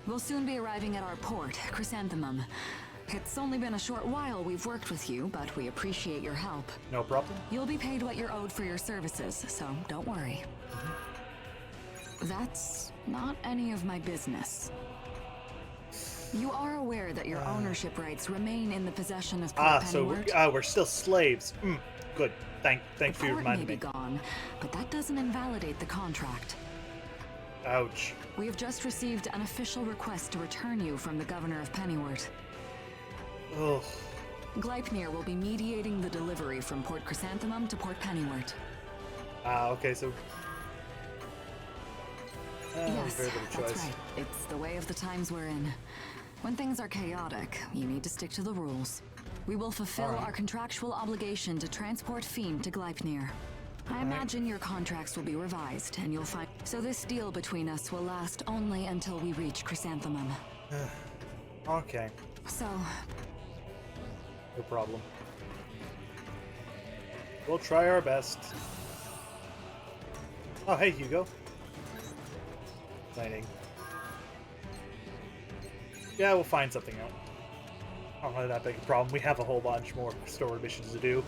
We'll soon be arriving at our port, Chrysanthemum. It's only been a short while we've worked with you, but we appreciate your help. No problem. You'll be paid what you're owed for your services, so don't worry. That's not any of my business. You are aware that your ownership rights remain in the possession of Port Pennywort? So we're still slaves. Good. Thanks for The port may reminding be me. gone, but that doesn't invalidate the contract. Ouch. We have just received an official request to return you from the governor of Pennywort. Ugh. Gleipnir will be mediating the delivery from Port Chrysanthemum to Port Pennywort. Okay, so... Yes, very little choice. that's right. It's the way of the times we're in. When things are chaotic, you need to stick to the rules. We will fulfill our contractual obligation to transport Fiend to Gleipnir. I imagine your contracts will be revised, and you'll find... So this deal between us will last only until we reach Chrysanthemum. Okay, So, no problem. We'll try our best. Oh, hey, Hugo. Exciting. Yeah, we'll find something out. I don't know that big a problem. We have a whole bunch more story missions to do.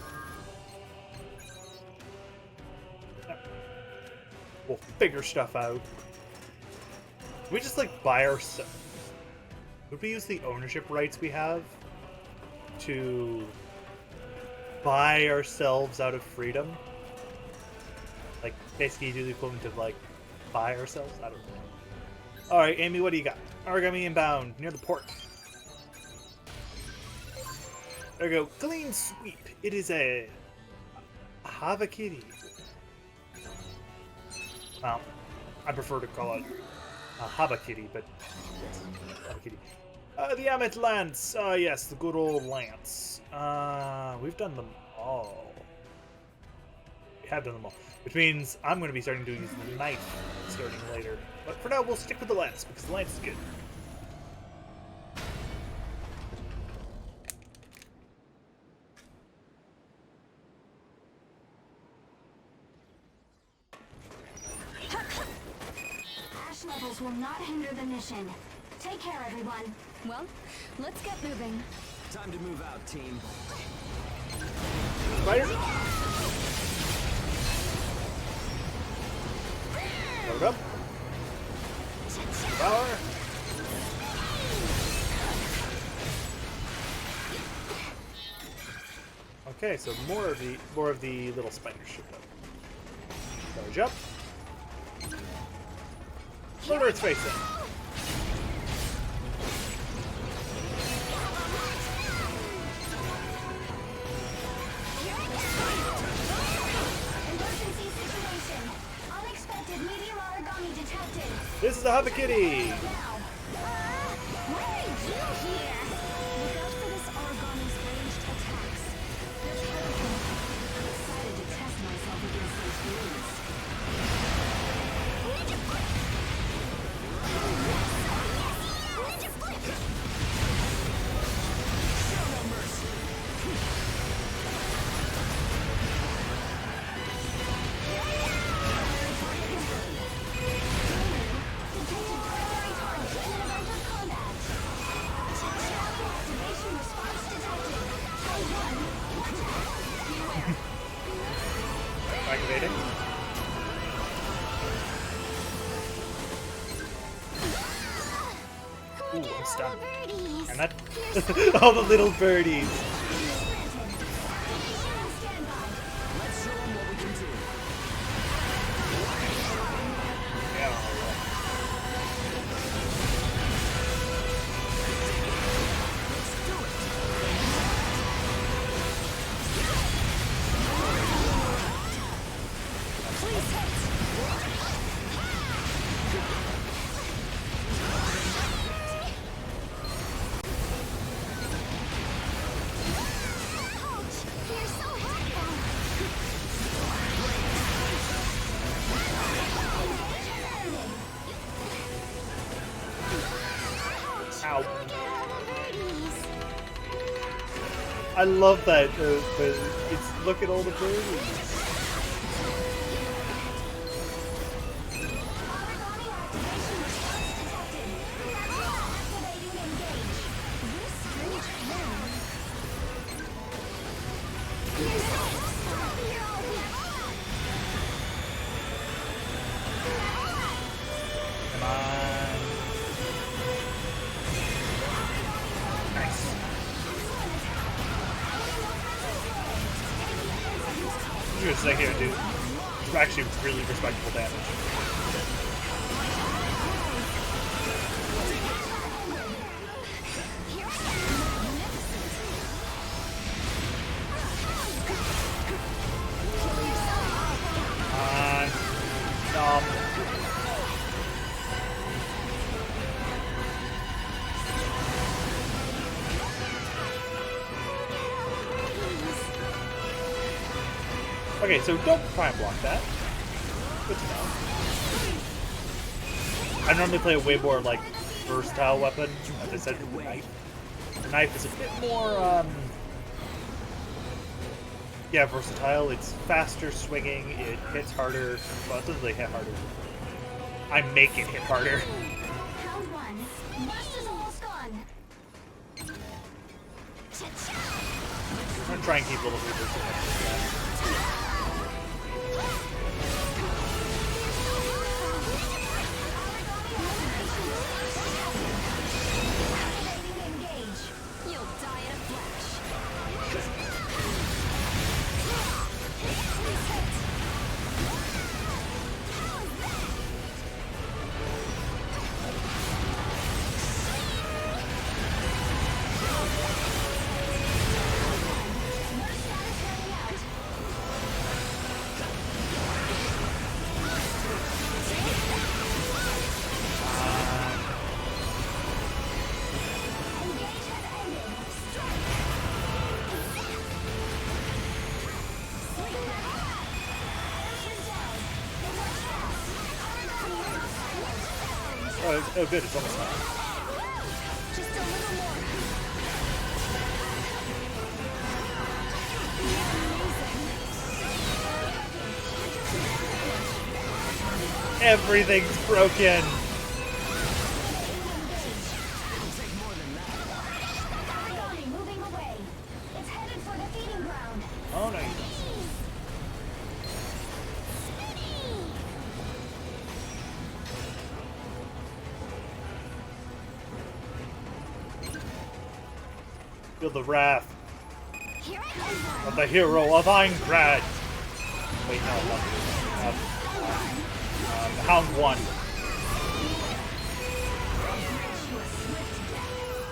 We'll figure stuff out. Can we just, like, buy ourselves... Would we use the ownership rights we have to buy ourselves out of freedom? Like, basically do the equivalent of, like, buy ourselves? I don't know. Alright, Amy, what do you got? Origami inbound, near the port. There we go. Clean sweep. It is a Havakiri. Well, I prefer to call it a Habakiri, but yes, Habakiri. The Amet Lance. Yes, the good old Lance. We've done them all. We have done them all. Which means I'm going to be starting to use the knife starting later. But for now, we'll stick with the Lance, because the Lance is good. Ash levels will not hinder the mission. Take care, everyone. well, let's get moving. Time to move out, team. Spider? Load up. Power. Okay, so more of the little spiders should go. Charge up. Murder its face in. Emergency situation. Unexpected meteor origami detected. This is the Habakiri. Now. What did you hear? Look out for this origami's ranged attacks. There's hurricane. I'm excited to test myself against those feelings. Ninja flip! Ninja flip! Show no mercy. Detected primary target in event of combat. Shadow activation response detected. Type 1. Attack. Beware. Activating. Ooh, I'm stunned. Birdies. And that... all the little birdies. Standby. Let's show them what we can do. Yeah. Let's do it. Please hit. Ouch! You're so helpful. Ow. Birdies. I love that. It's look at all the birdies. Origami activation response detected. gonna say here, dude. It's actually really respectable damage. Okay, so don't try and block that. Good to know. I normally play a way more, like, versatile weapon, as I said, with the knife. The knife is a bit more, yeah, versatile. It's faster swinging, it hits harder. Well, it doesn't really hit harder. I make it hit harder. Round 1. Burst is almost gone. I'm gonna try and keep little reavers as much as I can. Engage. You'll die in a flash. Oh, good, it's almost done. Just a little more. Everything's broken! Aragami moving away. It's headed for the feeding ground. Oh, no, you don't. Feel the wrath Here I come. of the hero of Eingrad! Wait, no, not Hound 1.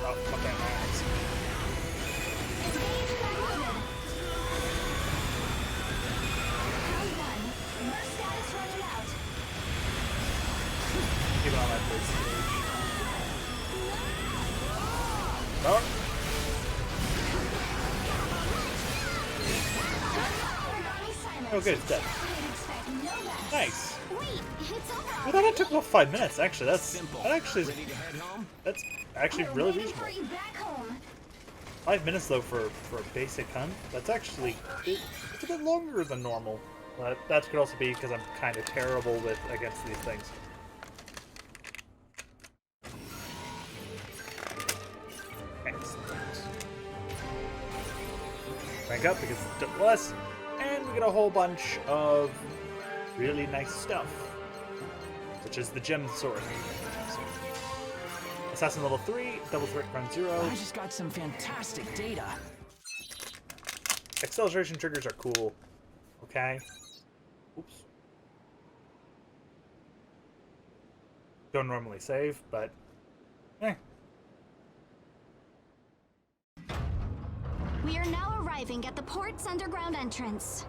Oh, okay, nice. Round 1. Burst status running out. Keep it on that big stage. Oh. Aragami silence. Oh, good, it's dead. Expect no less. Nice. Wait, it's over. I thought it took about 5 minutes. Actually, Simple. that actually is, Ready to head home? that's actually We're really waiting for reasonable. you back home. 5 minutes though for a basic hunt. That's actually it's a bit longer than normal. But that could also be because I'm kind of terrible with against these things. Excellent. Rank up because it's less, and we get a whole bunch of really nice stuff, such as the gem sword. Assassin level 3, double threat run 0. I just got some fantastic data. Acceleration triggers are cool. Okay. Oops. Don't normally save, but eh. We are now arriving at the port's underground entrance.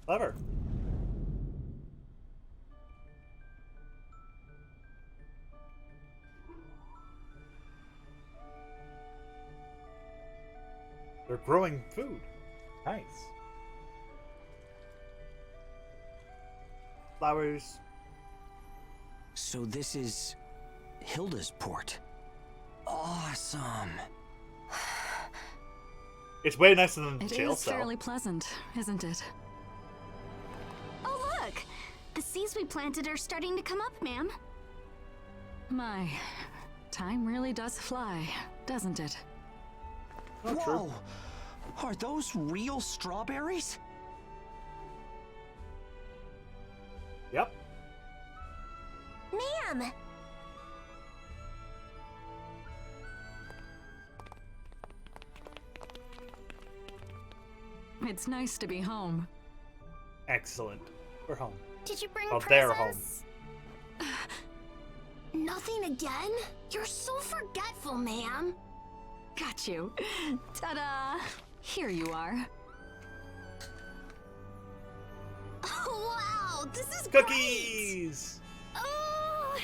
Clever. They're growing food. Nice. Flowers. So this is Hilda's port. Awesome. It's way nicer than the It jail is cell. fairly pleasant, isn't it? Oh, look! The seeds we planted are starting to come up, ma'am. My, time really does fly, doesn't it? Not true. Whoa! Are those real strawberries? Yep. Ma'am! It's nice to be home. Excellent. We're home. Did you bring Well, presents? they're home. Nothing again? You're so forgetful, ma'am. Got you. Ta-da! Here you are. Oh, wow, this is great. Cookies! Oh,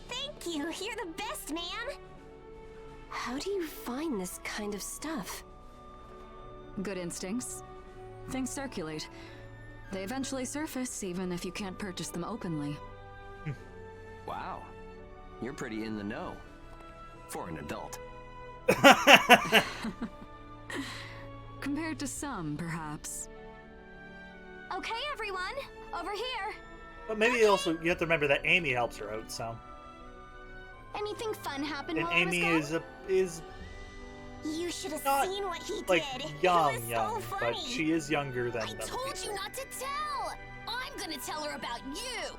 thank you. You're the best, man. How do you find this kind of stuff? Good instincts. Things circulate. They eventually surface, even if you can't purchase them openly. Wow. You're pretty in the know. For an adult. Compared to some, perhaps. Okay, everyone, over here. But maybe also you have to remember that Amy helps her out, so. Anything fun happen And while I was Amy gone? is You should have not, seen what he like did. young, It was young, so but funny. she is younger than I other told people. you not to tell. I'm gonna tell her about you.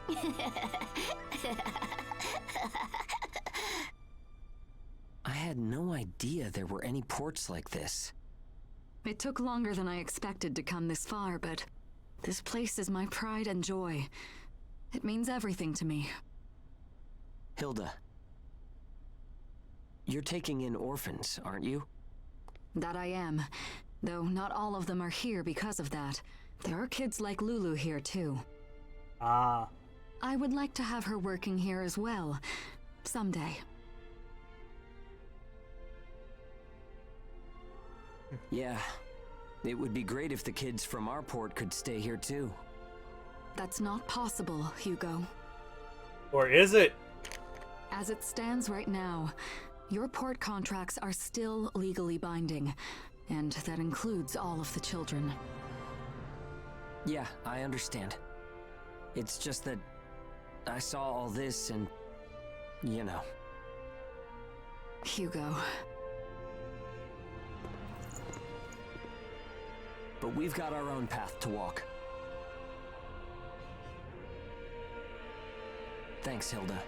I had no idea there were any ports like this. It took longer than I expected to come this far, but this place is my pride and joy. It means everything to me. Hilda. You're taking in orphans, aren't you? That I am. Though not all of them are here because of that. There are kids like Lulu here, too. Ah. I would like to have her working here as well. Someday. Yeah. It would be great if the kids from our port could stay here too. That's not possible, Hugo. Or is it? As it stands right now, your port contracts are still legally binding, and that includes all of the children. Yeah, I understand. It's just that I saw all this and, you know. Hugo. But we've got our own path to walk. Thanks, Hilda,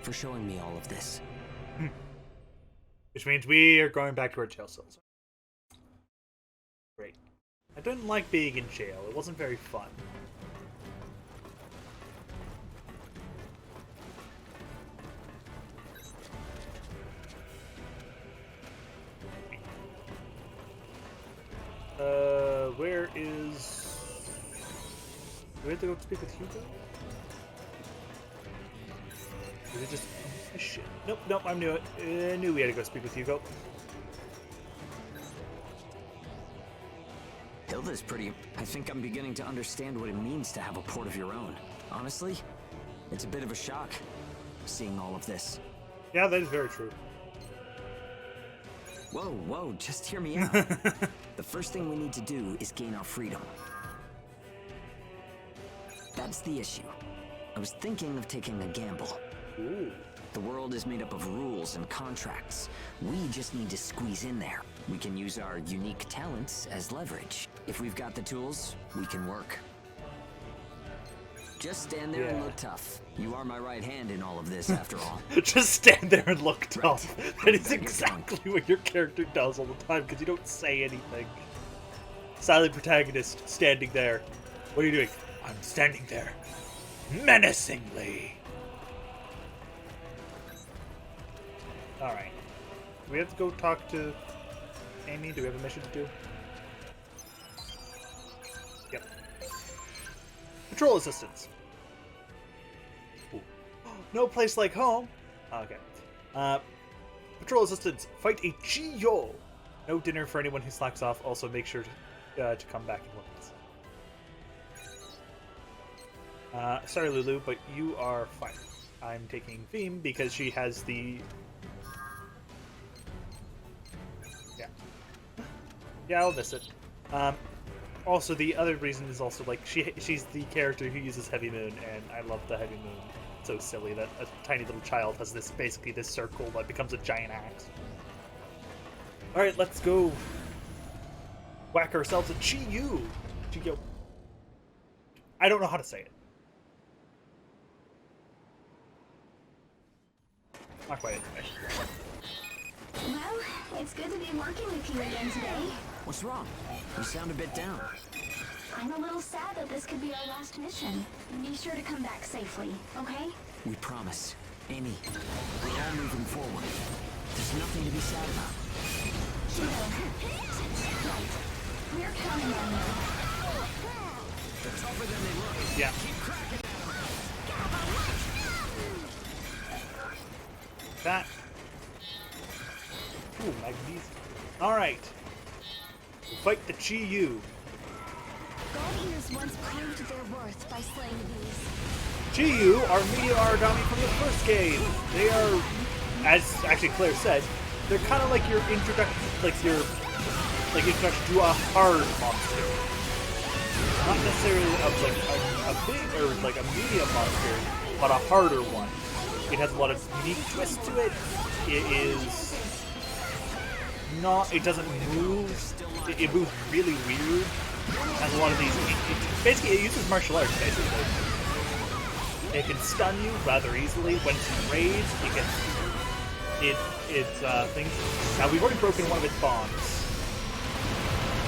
for showing me all of this. Which means we are going back to our jail cells. Great. I didn't like being in jail. It wasn't very fun. Where is... Do we have to go speak with Hugo? Is it just... Oh, shit. Nope, nope, I knew it. I knew we had to go speak with Hugo. Hilda's pretty... I think I'm beginning to understand what it means to have a port of your own. Honestly, it's a bit of a shock, seeing all of this. Yeah, that is very true. Whoa, whoa, just hear me out. The first thing we need to do is gain our freedom. That's the issue. I was thinking of taking a gamble. Ooh. The world is made up of rules and contracts. We just need to squeeze in there. We can use our unique talents as leverage. If we've got the tools, we can work. Just stand there and Yeah. look tough. You are my right hand in all of this, after all. Just stand there and look tough. Right. That is You're exactly what your character does all the time, because you don't say anything. Silent protagonist standing there. What are you doing? I'm standing there. Menacingly. Alright. Do we have to go talk to Amy? Do we have a mission to do? Yep. Patrol assistance. Ooh. No place like home. Okay. Patrol assistants, fight a Chiyo. No dinner for anyone who slacks off. Also, make sure to come back in limits. Sorry, Lulu, but you are fine. I'm taking Theme because she has the... Yeah, I'll miss it. Also, the other reason is also, like, she's the character who uses Heavy Moon, and I love the Heavy Moon. It's so silly that a tiny little child has this, basically this circle that becomes a giant axe. Alright, let's go whack ourselves a Chi-Yu. Chi-Yu. I don't know how to say it. Not quite anyway. Well, it's good to be working with you again today. What's wrong? You sound a bit down. I'm a little sad that this could be our last mission. Be sure to come back safely, okay? We promise. Amy, we're all moving forward. There's nothing to be sad about. Right. We're counting on you. They're tougher than they look. Yeah. Keep cracking at 'em. That. Ooh, magnesium. Alright. We'll fight the Chi-Yu. God Ears once proved their worth by slaying these. Chi-Yu are media origami from the first game. They are, as actually Claire said, they're kind of like your introduction, introduction to a hard monster. Not necessarily a big or like a medium monster, but a harder one. It has a lot of unique twists to it. It is not. It doesn't move. It moves really weird. It has a lot of these. Basically, it uses martial arts. Basically, it can stun you rather easily when it's enraged. It's things. Now we've already broken one of its bonds.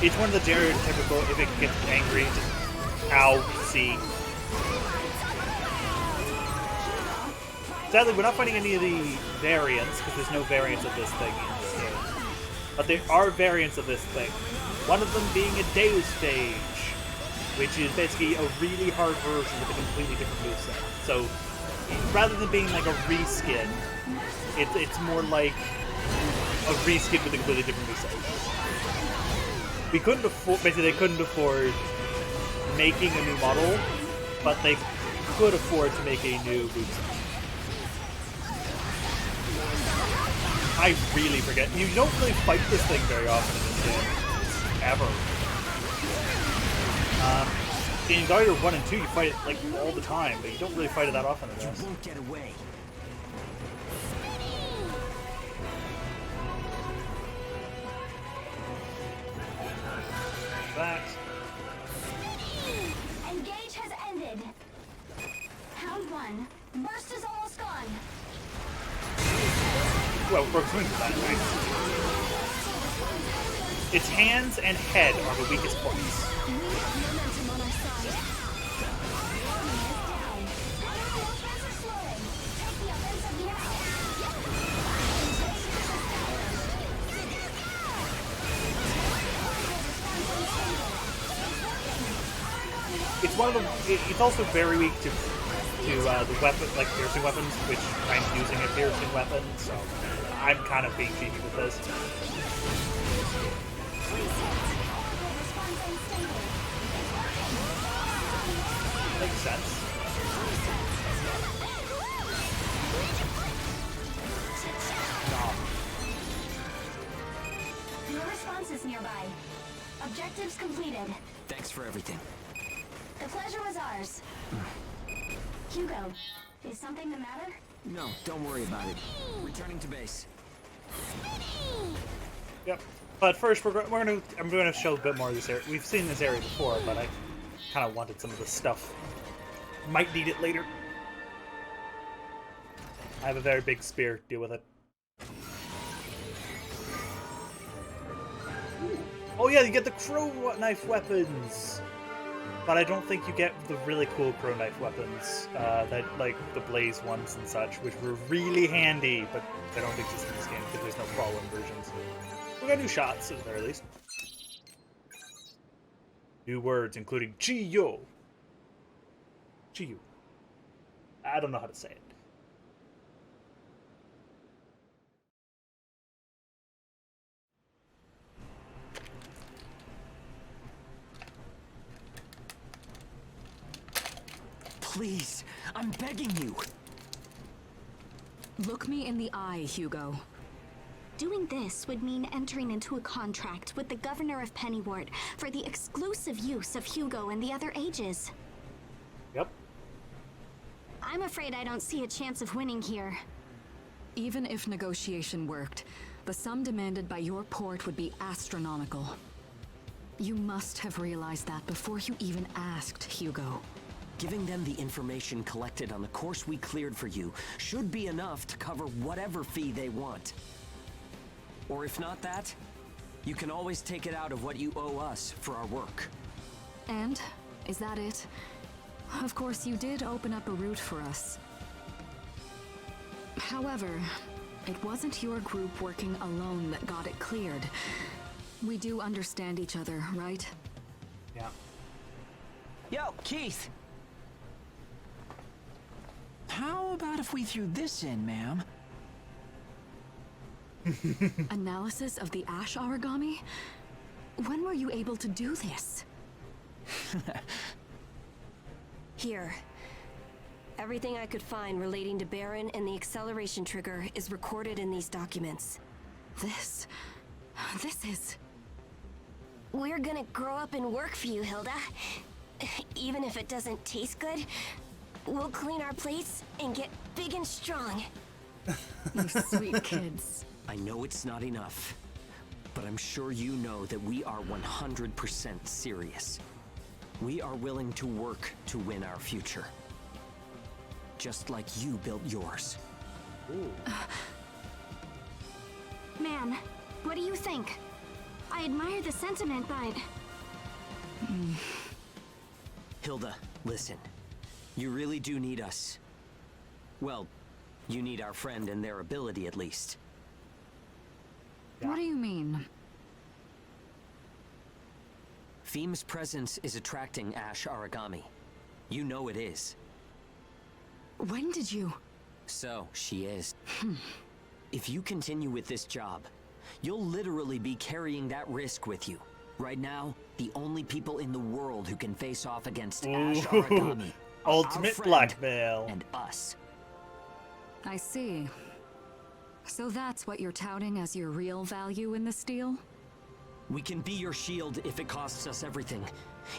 It's one of the stereotypical. If it gets angry, just ow, see. Sadly, we're not finding any of the variants because there's no variants of this thing in this game. But there are variants of this thing. One of them being a Deus stage, which is basically a really hard version with a completely different moveset. So, rather than being like a reskin, it's more like a reskin with a completely different moveset. We couldn't afford, basically they couldn't afford making a new model, but they could afford to make a new moveset. I really forget. You don't really fight this thing very often in this game. Ever. In God Eater 1 and 2, you fight it like all the time, but you don't really fight it that often in this. You won't get away. That. Engage has ended. Hound 1. Burst is almost gone. Well, we broke swing with that, right? Its hands and head are the weakest points. We have momentum on our side. The enemy is down. Enemy movements are slowing. Take the offensive now. It's one of the. It's also very weak to the weapon, like piercing weapons, which I'm using a piercing weapon, so I'm kind of being cheeky with this. Makes sense. No. Your response is nearby. Objectives completed. Thanks for everything. The pleasure was ours. Hugo, is something the matter? No, don't worry about it. Returning to base. Yep. But first, I'm gonna show a bit more of this area. We've seen this area before, but I kind of wanted some of this stuff. Might need it later. I have a very big spear. Deal with it. Oh yeah, you get the crow knife weapons. But I don't think you get the really cool crow knife weapons, that like the blaze ones and such, which were really handy, but they don't exist in this game because there's no fallen versions. We got new shots at the very least. New words, including Chi-Yu. Chi-Yu. I don't know how to say it. Please, I'm begging you. Look me in the eye, Hugo. Doing this would mean entering into a contract with the governor of Pennywort for the exclusive use of Hugo and the other ages. Yep. I'm afraid I don't see a chance of winning here. Even if negotiation worked, the sum demanded by your port would be astronomical. You must have realized that before you even asked, Hugo. Giving them the information collected on the course we cleared for you should be enough to cover whatever fee they want. Or if not that, you can always take it out of what you owe us for our work. And? Is that it? Of course, you did open up a route for us. However, it wasn't your group working alone that got it cleared. We do understand each other, right? Yeah. Yo, Keith! How about if we threw this in, ma'am? Analysis of the ash origami? When were you able to do this? Here. Everything I could find relating to Baron and the acceleration trigger is recorded in these documents. This is... We're gonna grow up and work for you, Hilda. Even if it doesn't taste good, we'll clean our plates and get big and strong. You sweet kids. I know it's not enough, but I'm sure you know that we are 100% serious. We are willing to work to win our future. Just like you built yours. Ooh. Man, what do you think? I admire the sentiment, but... Hilda, listen. You really do need us. Well, you need our friend and their ability at least. What do you mean? Feem's presence is attracting ash origami. You know it is. When did you... So, she is. If you continue with this job, you'll literally be carrying that risk with you. Right now, the only people in the world who can face off against ash origami are Ultimate our friend blackmail. and us. I see. So that's what you're touting as your real value in this deal? We can be your shield if it costs us everything.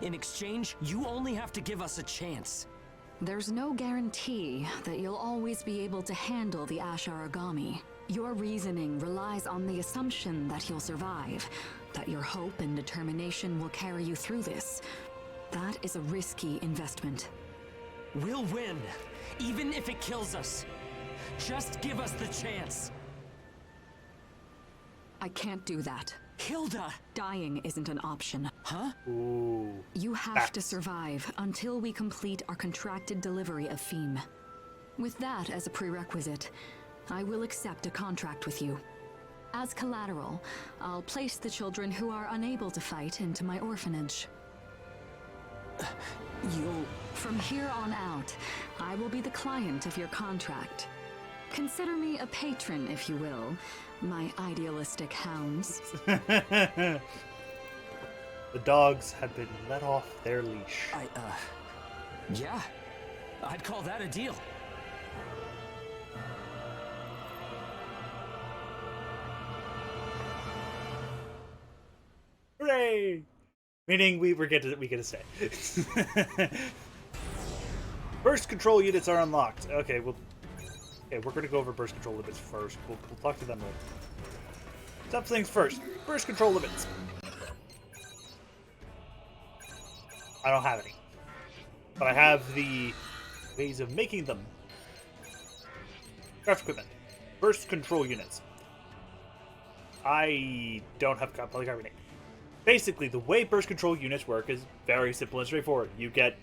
In exchange, you only have to give us a chance. There's no guarantee that you'll always be able to handle the ash origami. Your reasoning relies on the assumption that you'll survive, that your hope and determination will carry you through this. That is a risky investment. We'll win, even if it kills us. Just give us the chance. I can't do that. Hilda! Dying isn't an option. Huh? Ooh. You have Facts. to survive until we complete our contracted delivery of Feem. With that as a prerequisite, I will accept a contract with you. As collateral, I'll place the children who are unable to fight into my orphanage. You'll... From here on out, I will be the client of your contract. Consider me a patron, if you will, my idealistic hounds. The dogs have been let off their leash. Yeah. I'd call that a deal. Hooray! Meaning we get to stay. Burst control units are unlocked. Okay, we're gonna go over burst control limits first. We'll talk to them later. Top things first. Burst control limits. I don't have any, but I have the ways of making them. Craft equipment. Burst control units. I don't have polycarbonate. Basically, the way burst control units work is very simple and straightforward. You can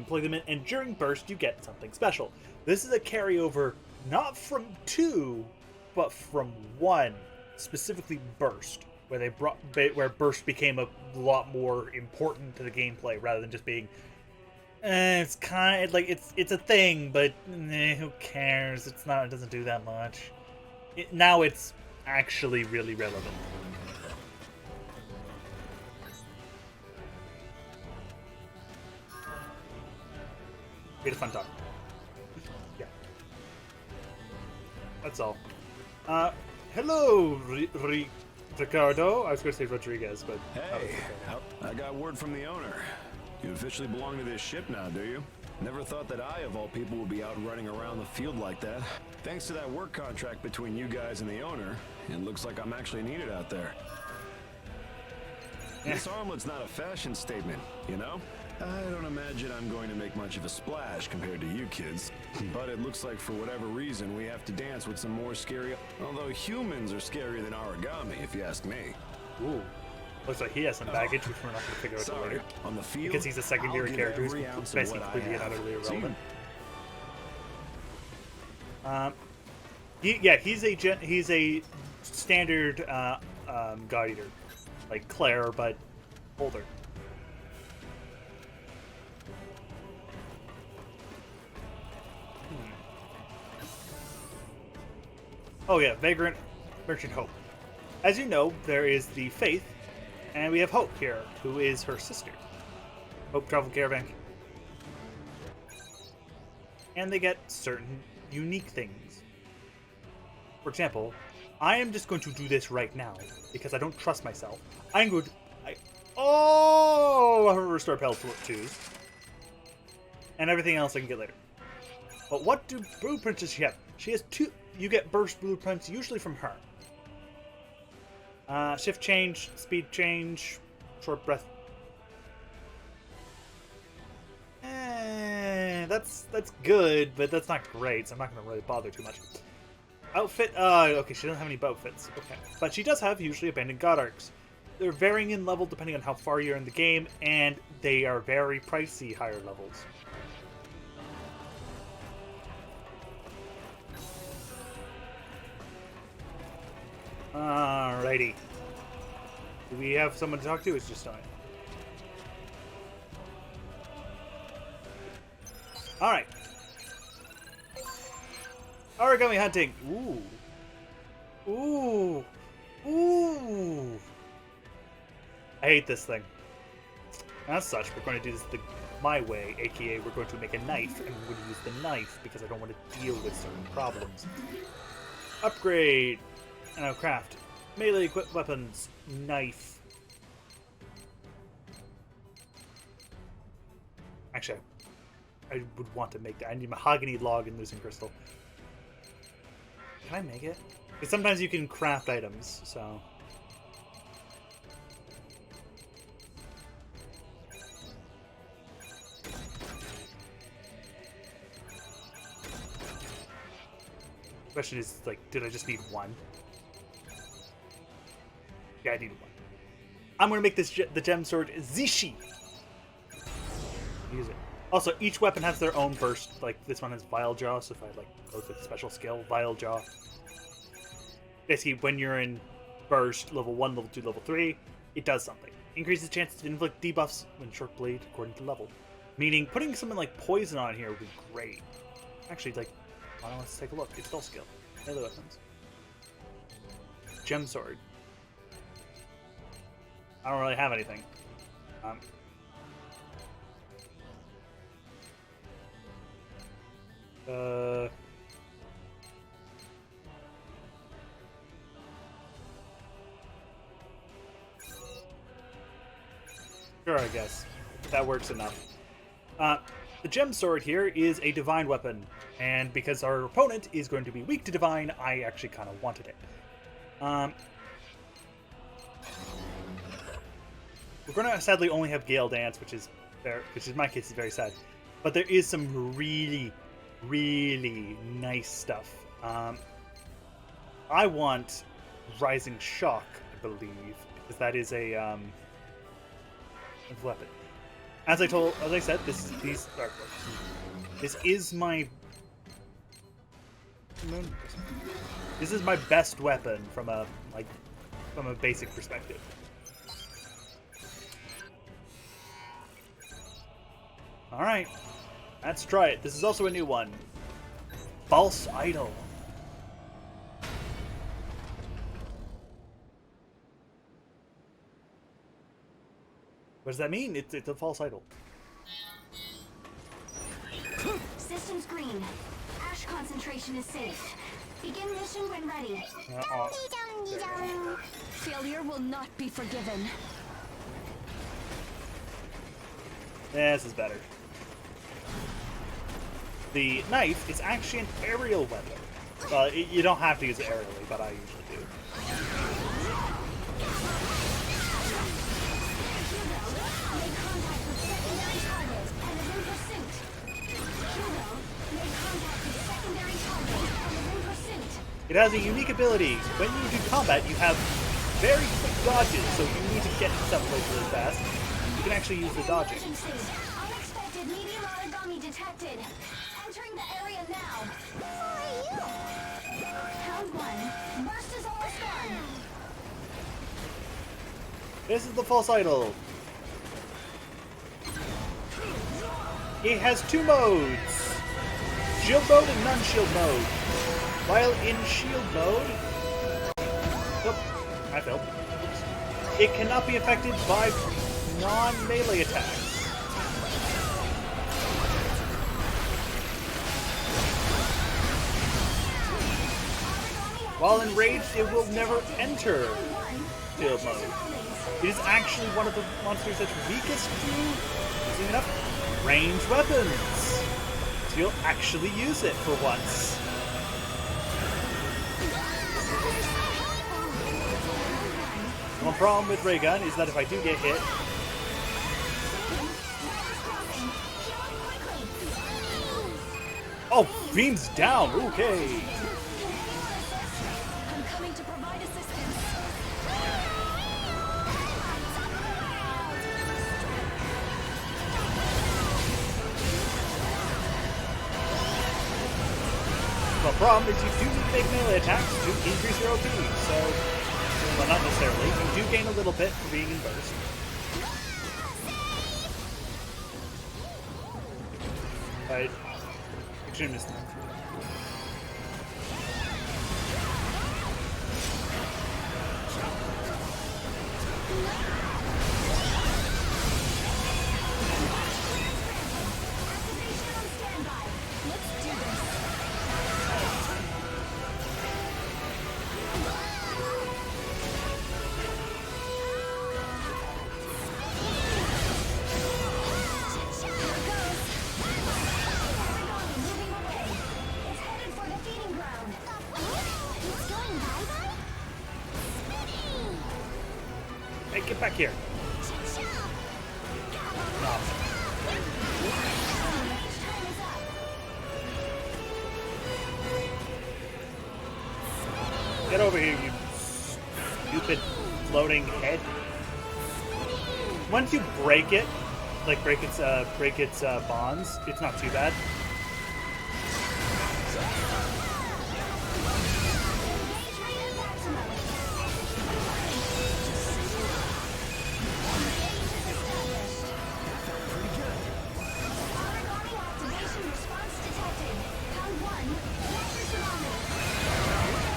plug them in, and during burst, you get something special. This is a carryover not from 2, but from 1, specifically burst, where burst became a lot more important to the gameplay rather than just being. It's kind of like it's a thing, but who cares? It doesn't do that much. Now it's actually really relevant. We had a fun time. Yeah. That's all. Hello, Ricardo. I was going to say Rodriguez, but... Hey, I got word from the owner. You officially belong to this ship now, do you? Never thought that I, of all people, would be out running around the field like that. Thanks to that work contract between you guys and the owner, it looks like I'm actually needed out there. This armlet's not a fashion statement, you know? I don't imagine I'm going to make much of a splash compared to you kids. But it looks like for whatever reason we have to dance with some more scary... Although humans are scarier than origami, if you ask me. Ooh. Looks like he has some baggage, which we're not going to figure out till Sorry, later. on the field, Because he's a secondary I'll give character who's every ounce of basically what I completely and have. utterly So you- irrelevant. He's a standard God Eater, like Claire, but older. Oh yeah, Vagrant Merchant Hope. As you know, there is the Faith, and we have Hope here, who is her sister. Hope Travel Caravan. And they get certain unique things. For example, I am just going to do this right now, because I don't trust myself. I'm going to... I'm going to restore Pell 2s. And everything else I can get later. But what do blueprints does she have? She has 2... You get burst blueprints, usually from her. Shift change, speed change, short breath. That's good, but that's not great, so I'm not going to really bother too much. Outfit, okay, she doesn't have any outfits. Okay. But she does have usually abandoned god arcs. They're varying in level depending on how far you're in the game, and they are very pricey higher levels. Alrighty. Do we have someone to talk to? It's just not. Alright. Origami hunting. Ooh. Ooh. Ooh. I hate this thing. As such, we're going to do this my way, aka we're going to make a knife, and we're going to use the knife because I don't want to deal with certain problems. Upgrade. Now craft. Melee equipped weapons. Knife. Actually, I would want to make that. I need mahogany log and losing crystal. Can I make it? Because sometimes you can craft items, so... The question is, like, did I just need one? Yeah, I need one. I'm gonna make this the gem sword Zishi. Use it. Also, each weapon has their own burst. Like this one has Vile Jaw, so if I like go with special skill, Vile Jaw. Basically, when you're in burst, level 1, level 2, level 3, it does something. Increases chances to inflict debuffs when short blade according to level. Meaning, putting something like poison on here would be great. Actually, like, why don't let's take a look. It's still skill. Melee weapons. Gem sword. I don't really have anything. Sure, I guess. That works enough. The gem sword here is a divine weapon, and because our opponent is going to be weak to divine, I actually kind of wanted it. We're going to sadly only have Gale Dance, which in my case is very sad. But there is some really, really nice stuff. I want Rising Shock, I believe, because that is a weapon. As I said, this is my best weapon from a basic perspective. All right, let's try it. This is also a new one. False Idol. What does that mean? It's a false idol. Systems green. Ash concentration is safe. Begin mission when ready. Failure will not be forgiven. Yeah, this is better. The knife is actually an aerial weapon. Well, you don't have to use it aerially, but I usually do. It has a unique ability. When you do combat, you have very quick dodges, so if you need to get to some place really fast, you can actually use the dodging. Unexpected medium origami detected. Entering the area now. Who are you? Hound 1. Burst is almost gone. This is the false idol. It has two modes. Shield mode and non-shield mode. While in shield mode... Oh, I failed. Oops. It cannot be affected by non-melee attacks. While enraged, it will never enter shield mode. It is actually one of the monsters that's weakest to, easy enough, ranged weapons. So you'll actually use it for once. One problem with ray gun is that if I do get hit, oh, beams down. Okay. I'm coming to provide assistance. The problem is you do need to make melee attacks to increase your OP, so, well, not necessarily. You do gain a little bit for being in burst. Right. Extremist. Hey, get back here. No. Get over here, you stupid floating head. Once you break it, like break its bonds, it's not too bad.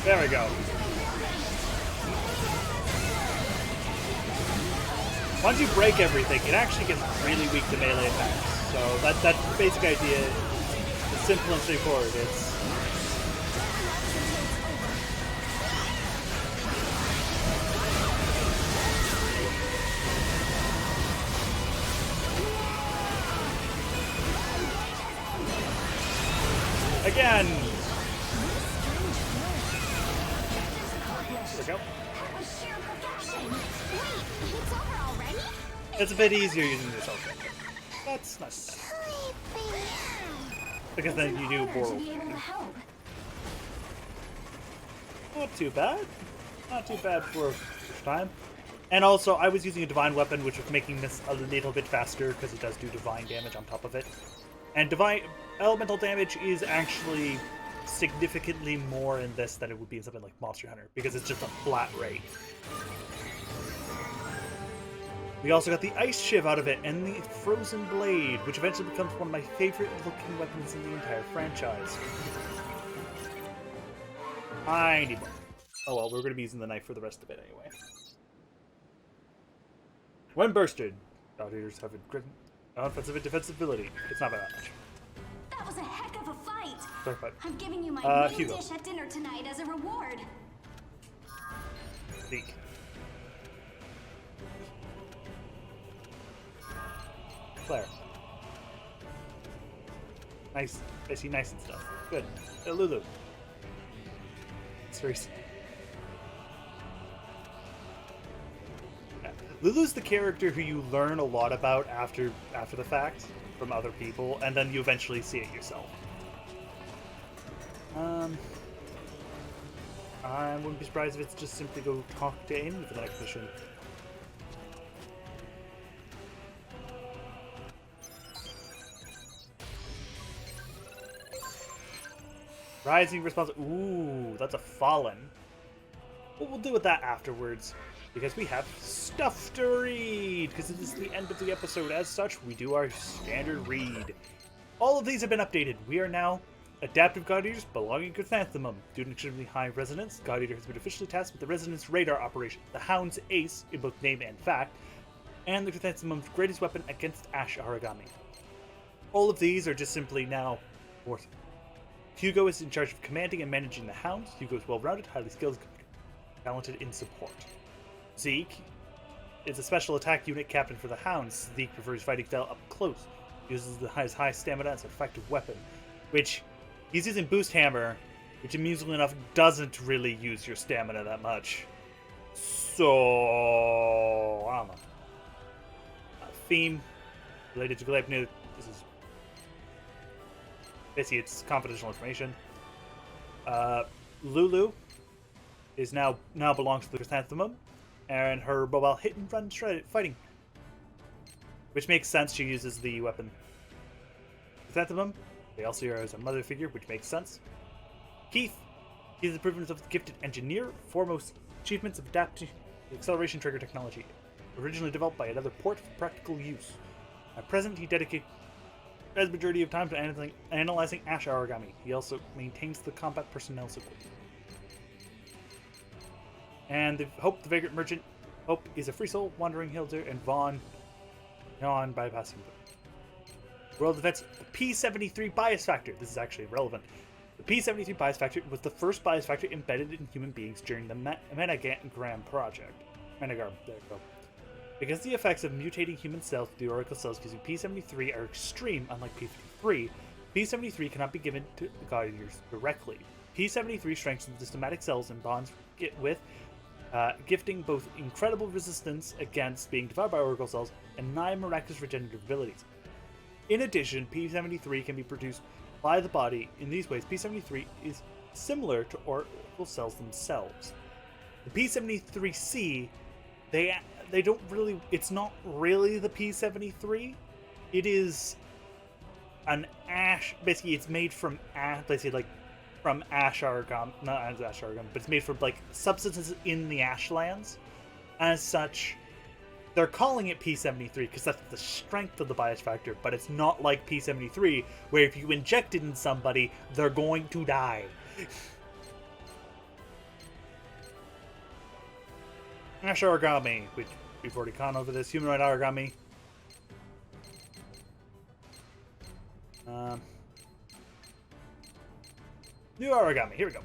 There we go. Once you break everything, it actually gets really weak to melee attacks. So that's the basic idea. It's simple and straightforward. It's again. There we go. It's a bit easier using this ultimate. That's not too bad. Because then you do Boral. Not too bad. Not too bad for first time. And also, I was using a divine weapon, which was making this a little bit faster because it does do divine damage on top of it. And divine elemental damage is actually significantly more in this than it would be in something like Monster Hunter, because it's just a flat rate. We also got the Ice Shiv out of it, and the Frozen Blade, which eventually becomes one of my favorite looking weapons in the entire franchise. I need one. Oh well, we're going to be using the knife for the rest of it anyway. When bursted, Dodgers have a great offensive and defensive ability. It's not by that much. That was a heck of a fight. Sorry, fight. I'm giving you my main Hugo. dish at dinner tonight as a reward. Zeke. Claire. Nice. I see nice and stuff. Good. Lulu. Cerise. Yeah. Lulu's the character who you learn a lot about after the fact from other people, and then you eventually see it yourself. I wouldn't be surprised if it's just simply go talk to Amy for the next mission. Rising response. Ooh, that's a fallen. But we'll deal with that afterwards, because we have stuff to read, because it is the end of the episode. As such, we do our standard read. All of these have been updated. We are now adaptive God Eaters belonging to Chrysanthemum. Due to extremely high resonance, God Eater has been officially tasked with the resonance radar operation, the Hounds ace in both name and fact, and the Chrysanthemum's greatest weapon against Ash Origami. All of these are just simply now worth. Hugo is in charge of commanding and managing the Hounds. Hugo is well-rounded, highly skilled, talented in support. Zeke is a special attack unit captain for the Hounds. Zeke prefers fighting style up close. Uses his high stamina as an effective weapon, which he's using Boost Hammer, which amusingly enough doesn't really use your stamina that much. So, I don't know. Theme related to Gleipnir. This is basically it's confidential information. Lulu is now belongs to the Chrysanthemum, and her mobile hit and run fighting, which makes sense. She uses the weapon Chrysanthemum. They also are as a mother figure, which makes sense. Keith, he's the proven of the gifted engineer. Foremost achievements of adaptive acceleration trigger technology, originally developed by another port for practical use. At present, he dedicates the majority of time to analyzing Ash Origami. He also maintains the combat personnel sequence. And the Hope, the Vagrant Merchant. Hope is a free soul, wandering hilder, and Vaughn bypassing them. World events, the P73 bias factor. This is actually relevant. The P73 bias factor was the first bias factor embedded in human beings during the Menagram project. Menagram, there you go. Because the effects of mutating human cells to the Oracle cells using P73 are extreme, unlike P53, P73 cannot be given to the God Eaters directly. P73 strengthens the somatic cells and bonds with, gifting both incredible resistance against being devoured by Oracle cells and 9 miraculous regenerative abilities. In addition, P73 can be produced by the body in these ways. P73 is similar to Oracle cells themselves. The P73C, they don't really, it's not really the P73. It is an ash, basically it's made from ash, basically like from ash origami, not ash origami, but it's made from like substances in the ashlands. As such, they're calling it P73 because that's the strength of the bias factor, but it's not like P73 where if you inject it in somebody, they're going to die. Ash Origami, which we've already gone over this. Humanoid Origami. New Origami, here we go.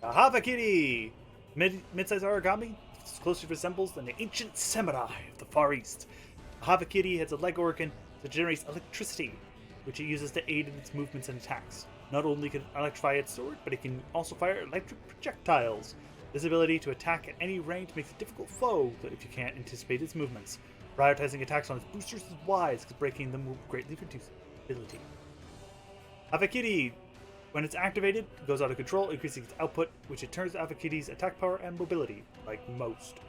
A Havakiri! Mid-size Origami. It's closely resembles an ancient samurai of the Far East. A Havakiri has a leg organ that generates electricity, which it uses to aid in its movements and attacks. Not only can it electrify its sword, but it can also fire electric projectiles. This ability to attack at any range makes it a difficult foe if you can't anticipate its movements. Prioritizing attacks on its boosters is wise, because breaking them will greatly reduce ability. Havakiri, when it's activated, goes out of control, increasing its output, which it turns Havakiri's attack power and mobility, like most.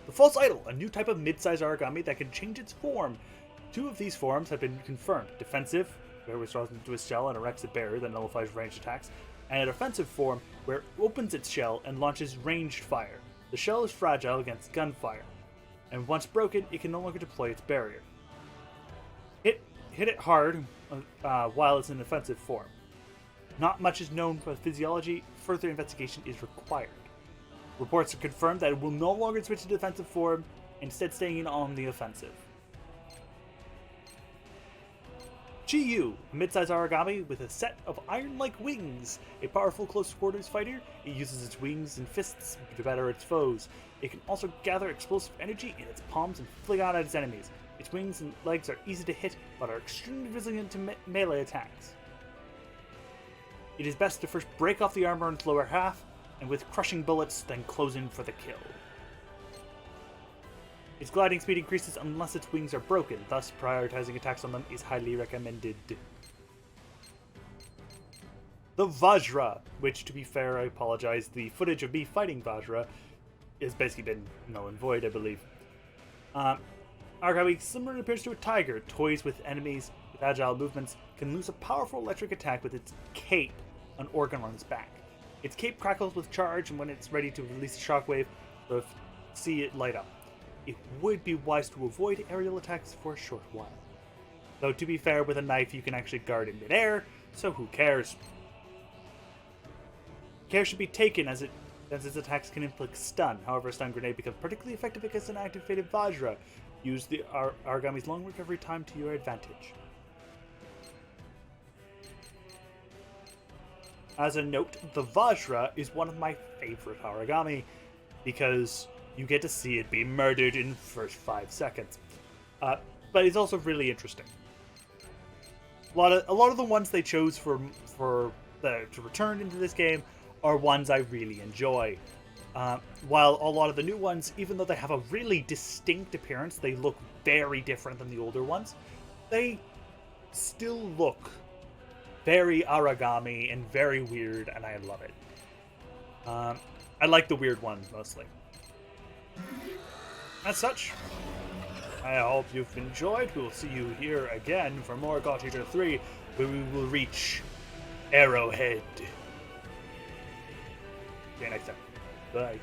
The False Idol, a new type of mid-size origami that can change its form. 2 of these forms have been confirmed. Defensive, where it withdraws into its shell and erects a barrier that nullifies ranged attacks, and an offensive form where it opens its shell and launches ranged fire. The shell is fragile against gunfire, and once broken, it can no longer deploy its barrier. Hit it hard while it's in offensive form. Not much is known about physiology. Further investigation is required. Reports have confirmed that it will no longer switch to defensive form, instead staying on the offensive. Chi-Yu, a mid-size origami with a set of iron-like wings. A powerful close-quarters fighter, it uses its wings and fists to batter its foes. It can also gather explosive energy in its palms and fling out at its enemies. Its wings and legs are easy to hit, but are extremely resilient to melee attacks. It is best to first break off the armor in its lower half, and with crushing bullets, then close in for the kill. Its gliding speed increases unless its wings are broken, thus prioritizing attacks on them is highly recommended. the Vajra, which, to be fair, I apologize, the footage of me fighting Vajra has basically been null and void, I believe. Aragami similarly appears to a tiger, toys with enemies with agile movements, can lose a powerful electric attack with its cape, an organ on its back. Its cape crackles with charge, and when it's ready to release a shockwave, you'll see it light up. It would be wise to avoid aerial attacks for a short while. Though, to be fair, with a knife you can actually guard in midair, so who cares? Care should be taken as its attacks can inflict stun. However, a stun grenade becomes particularly effective against an activated Vajra. Use the Aragami's long recovery time to your advantage. As a note, the Vajra is one of my favorite Aragami because you get to see it be murdered in the first 5 seconds. But it's also really interesting. A lot of the ones they chose to return into this game are ones I really enjoy. While a lot of the new ones, even though they have a really distinct appearance, they look very different than the older ones, they still look very Aragami and very weird, and I love it. I like the weird ones mostly. As such, I hope you've enjoyed. We'll see you here again for more God Eater 3, where we will reach Arrowhead. See you next time. Bye.